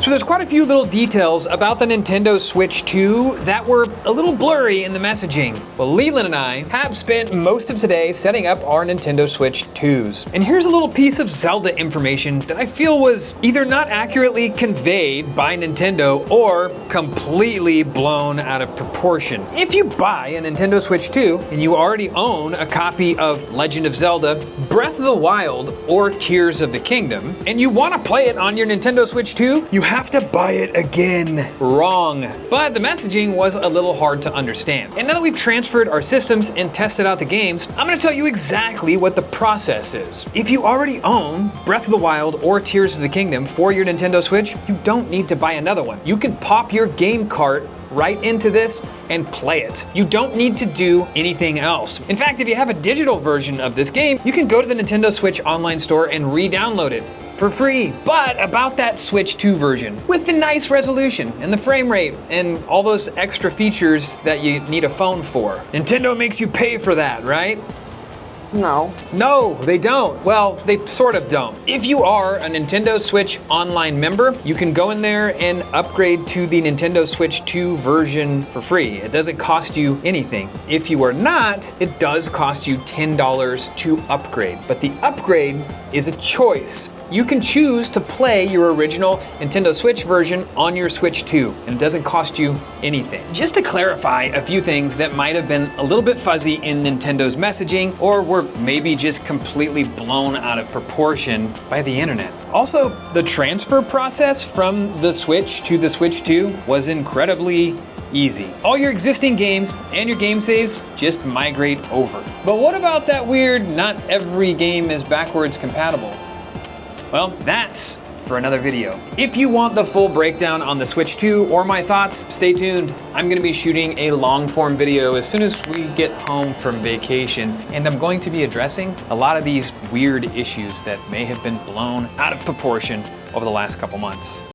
So there's quite a few little details about the Nintendo Switch 2 that were a little blurry in the messaging. Well, Leland and I have spent most of today setting up our Nintendo Switch 2s. And here's a little piece of Zelda information that I feel was either not accurately conveyed by Nintendo or completely blown out of proportion. If you buy a Nintendo Switch 2 and you already own a copy of Legend of Zelda, Breath of the Wild, or Tears of the Kingdom, and you want to play it on your Nintendo Switch 2, you have to buy it again. Wrong. But the messaging was a little hard to understand. And now that we've transferred our systems and tested out the games, I'm gonna tell you exactly what the process is. If you already own Breath of the Wild or Tears of the Kingdom for your Nintendo Switch, you don't need to buy another one. You can pop your game cart right into this and play it. You don't need to do anything else. In fact, if you have a digital version of this game, you can go to the Nintendo Switch online store and re-download it for free. But about that Switch 2 version, with the nice resolution and the frame rate and all those extra features that you need a phone for. Nintendo makes you pay for that, right? No. No, they don't. Well, they sort of don't. If you are a Nintendo Switch Online member, you can go in there and upgrade to the Nintendo Switch 2 version for free. It doesn't cost you anything. If you are not, it does cost you $10 to upgrade. But the upgrade is a choice. You can choose to play your original Nintendo Switch version on your Switch 2, and it doesn't cost you anything. Just to clarify a few things that might have been a little bit fuzzy in Nintendo's messaging, or were maybe just completely blown out of proportion by the internet. Also, the transfer process from the Switch to the Switch 2 was incredibly easy. All your existing games and your game saves just migrate over. But what about that weird, not every game is backwards compatible? Well, that's for another video. If you want the full breakdown on the Switch 2 or my thoughts, stay tuned. I'm gonna be shooting a long form video as soon as we get home from vacation, and I'm going to be addressing a lot of these weird issues that may have been blown out of proportion over the last couple months.